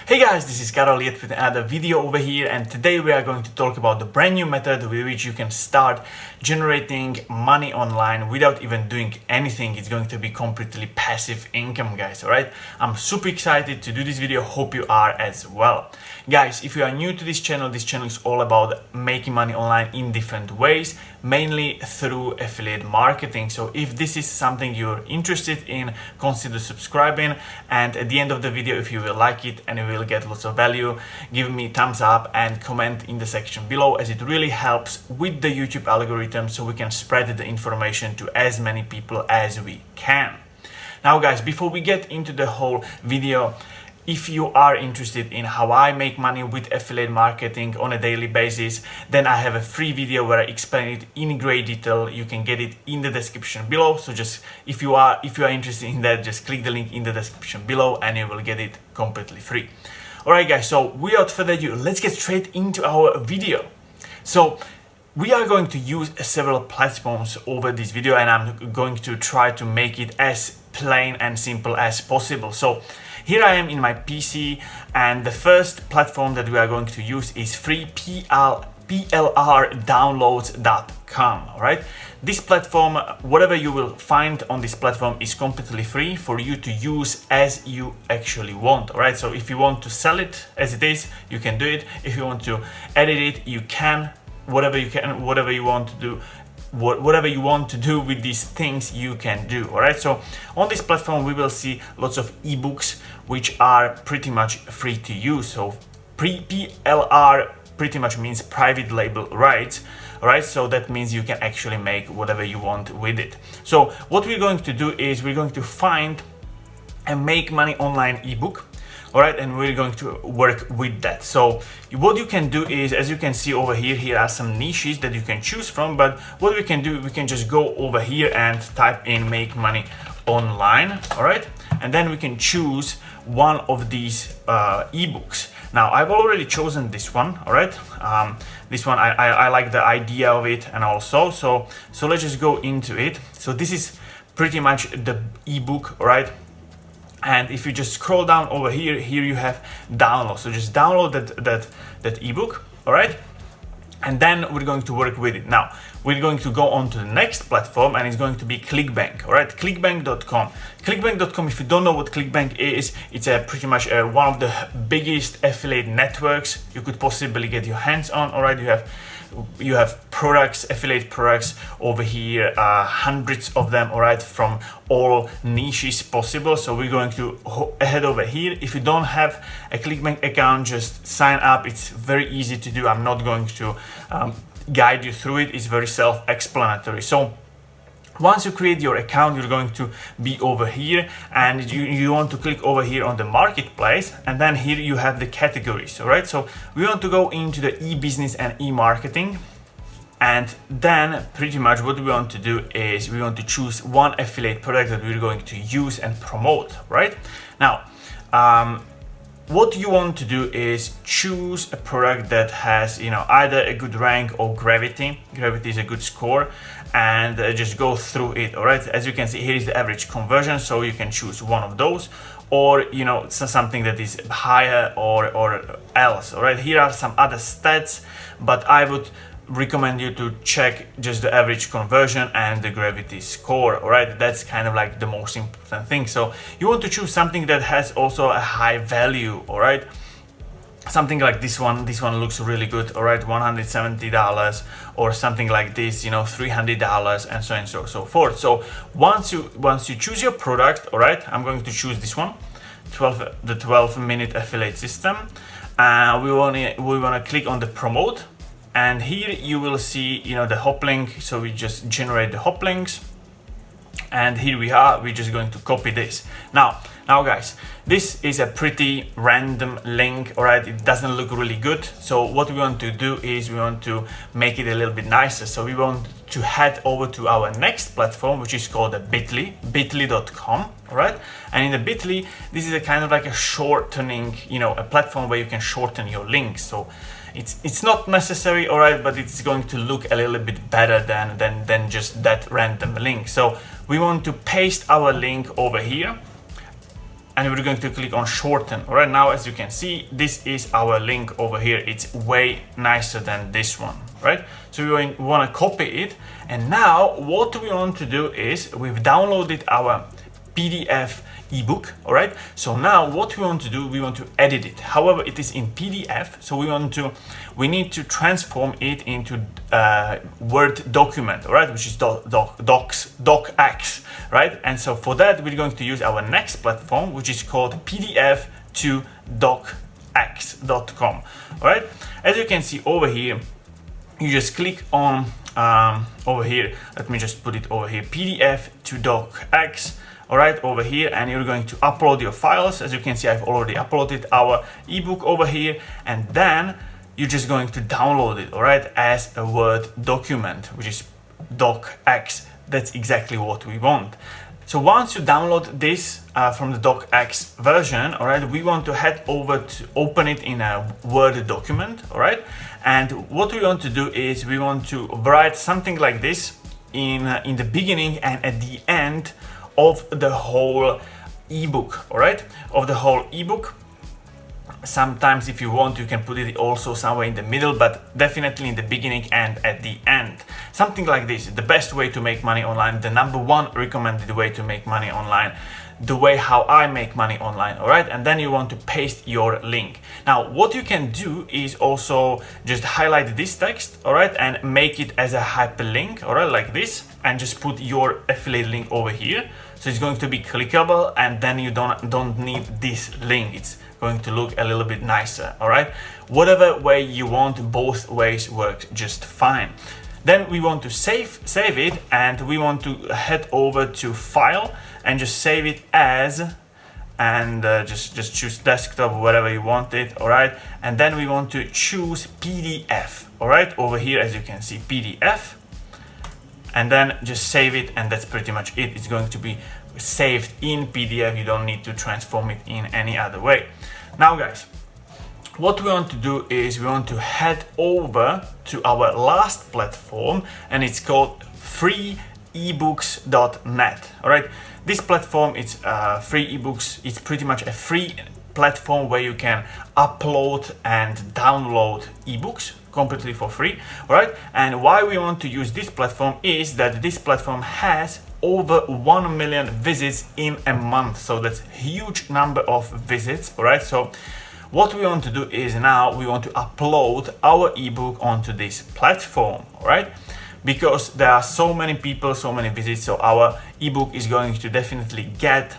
Hey guys, this is Karol yet with another video over here, and today we are going to talk about the brand new method with which you can start generating money online without even doing anything. It's going to be completely passive income, guys. Alright, I'm super excited to do this video. Hope you are as well. Guys, if you are new to this channel is all about making money online in different ways, mainly through affiliate marketing. So if this is something you're interested in, consider subscribing, and at the end of the video, if you will like it and you will get lots of value, give me thumbs up and comment in the section below, as it really helps with the YouTube algorithm so we can spread the information to as many people as we can. Now guys, before we get into the whole video, if you are interested in how I make money with affiliate marketing on a daily basis, then I have a free video where I explain it in great detail. You can get it in the description below. So just if you are interested in that, just click the link in the description below and you will get it completely free. Alright guys, so without further ado, let's get straight into our video. So we are going to use several platforms over this video, and I'm going to try to make it as plain and simple as possible. So here I am in my PC, and the first platform that we are going to use is FreePLRdownloads.com. All right, this platform, whatever you will find on this platform, is completely free for you to use as you actually want. All right, so if you want to sell it as it is, you can do it. If you want to edit it, you can. Whatever you want to do with these things, you can do. All right, so on this platform we will see lots of ebooks which are pretty much free to use. So PLR pretty much means private label rights. All right, so that means you can actually make whatever you want with it. So what we're going to do is we're going to find a make money online ebook. All right, and we're going to work with that. So what you can do is, as you can see over here, here are some niches that you can choose from. But what we can do, we can just go over here and type in make money online. All right, and then we can choose one of these ebooks. Now I've already chosen this one. All right, this one I like the idea of it, and also so let's just go into it. So this is pretty much the ebook. All right. And if you just scroll down over here, you have download. So just download that ebook, all right? And then we're going to work with it. Now, we're going to go on to the next platform, and it's going to be Clickbank, all right? Clickbank.com. Clickbank.com, if you don't know what Clickbank is, it's pretty much one of the biggest affiliate networks you could possibly get your hands on, all right? You have products, affiliate products over here, hundreds of them, all right, from all niches possible. So we're going to head over here. If you don't have a Clickbank account, just sign up. It's very easy to do. I'm not going to guide you through it. It's very self-explanatory. So once you create your account, you're going to be over here, and you want to click over here on the marketplace, and then here you have the categories. All right, so we want to go into the e-business and e-marketing, and then pretty much what we want to do is we want to choose one affiliate product that we're going to use and promote. Right now, what you want to do is choose a product that has, either a good rank or gravity. Gravity is a good score, and just go through it. All right, as you can see, here is the average conversion, so you can choose one of those, or something that is higher or else. All right, here are some other stats, but I would recommend you to check just the average conversion and the gravity score. All right, that's kind of like the most important thing. So you want to choose something that has also a high value. All right, something like this one looks really good. All right, $170, or something like this, $300, and so on and so forth. So once you choose your product, all right, I'm going to choose this one, the 12-minute affiliate system. We want to click on the promote, and here you will see the hop link. So we just generate the hop links, and here we are. We're just going to copy this. Now guys, this is a pretty random link. All right, it doesn't look really good. So what we want to do is we want to make it a little bit nicer. So we want to head over to our next platform, which is called bit.ly.com. All right, and in the bit.ly, this is a kind of like a shortening, a platform where you can shorten your links. So it's not necessary, all right, but it's going to look a little bit better than just that random link. So we want to paste our link over here, and we're going to click on shorten. All right, now as you can see, this is our link over here. It's way nicer than this one, right? So we want to copy it, and now what we want to do is we've downloaded our PDF ebook. All right, so now what we want to do, we want to edit it. However, it is in PDF, so we need to transform it into Word document, all right, which is docx, right? And so for that, we're going to use our next platform, which is called PDF to docx.com. All right, as you can see over here, you just click on over here. Let me just put it over here, PDF to docx. All right, over here, and you're going to upload your files. As you can see, I've already uploaded our ebook over here, and then you're just going to download it, all right, as a Word document, which is docx. That's exactly what we want. So once you download this from the docx version, all right, we want to head over to open it in a Word document, all right, and what we want to do is we want to write something like this in the beginning and at the end of the whole ebook, all right, of the whole ebook. Sometimes if you want, you can put it also somewhere in the middle, but definitely in the beginning and at the end. Something like this, the best way to make money online, the #1 recommended way to make money online, the way how I make money online, all right? And then you want to paste your link. Now, what you can do is also just highlight this text, all right, and make it as a hyperlink, all right, like this, and just put your affiliate link over here. So it's going to be clickable, and then you don't need this link. It's going to look a little bit nicer, all right? Whatever way you want, both ways work just fine. Then we want to save it, and we want to head over to File and just save it as, and just choose desktop, whatever you want it, all right? And then we want to choose PDF, all right? Over here, as you can see, PDF. And then just save it, and that's pretty much it. It's going to be saved in PDF. You don't need to transform it in any other way. Now guys, what we want to do is we want to head over to our last platform, and it's called freeebooks.net. All right, this platform is free ebooks. It's pretty much a free platform where you can upload and download ebooks completely for free, all right? And why we want to use this platform is that this platform has over 1 million visits in a month. So that's a huge number of visits, all right? So what we want to do is now we want to upload our ebook onto this platform, all right? Because there are so many people, so many visits, so our ebook is going to definitely get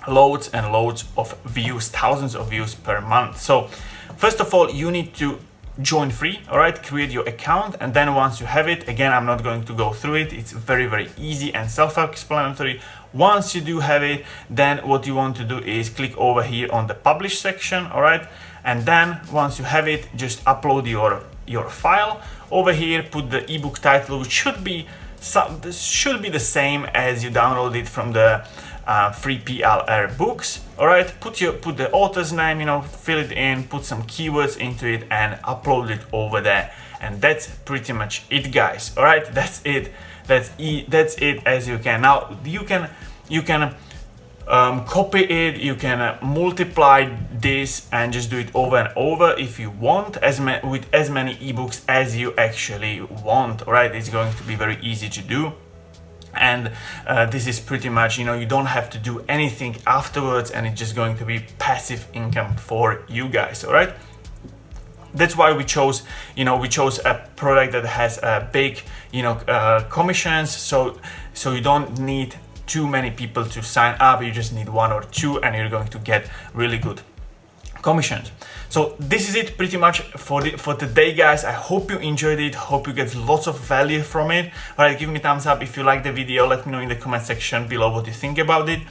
loads and loads of views, thousands of views per month. So first of all, you need to join free, all right, create your account, and then once you have it, again, I'm not going to go through it, it's very easy and self-explanatory. Once you do have it, then what you want to do is click over here on the publish section, all right, and then once you have it, just upload your file over here, put the ebook title, which should be the same as you downloaded from the FreePLR books, all right. Put the author's name, you know, fill it in, put some keywords into it, and upload it over there. And that's pretty much it, guys. All right, that's it. That's it. As you can now, you can copy it, you can multiply this and just do it over and over if you want, with as many ebooks as you actually want. All right, it's going to be very easy to do. And this is pretty much, you know, you don't have to do anything afterwards, and it's just going to be passive income for you guys, all right? That's why we chose a product that has big, commissions, so you don't need too many people to sign up. You just need 1 or 2, and you're going to get really good commissions. So this is it pretty much for today, guys. I hope you enjoyed it, hope you get lots of value from it. All right, give me a thumbs up if you like the video. Let me know in the comment section below what you think about it.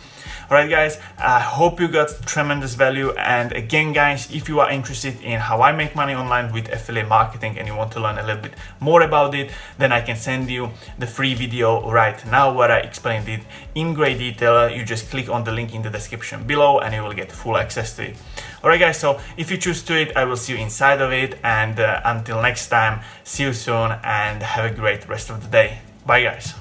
All right, guys, I hope you got tremendous value. And again, guys, if you are interested in how I make money online with affiliate marketing and you want to learn a little bit more about it, then I can send you the free video right now where I explained it in great detail. You just click on the link in the description below and you will get full access to it. All right, guys, so if you choose to it, I will see you inside of it. And until next time, see you soon and have a great rest of the day. Bye, guys.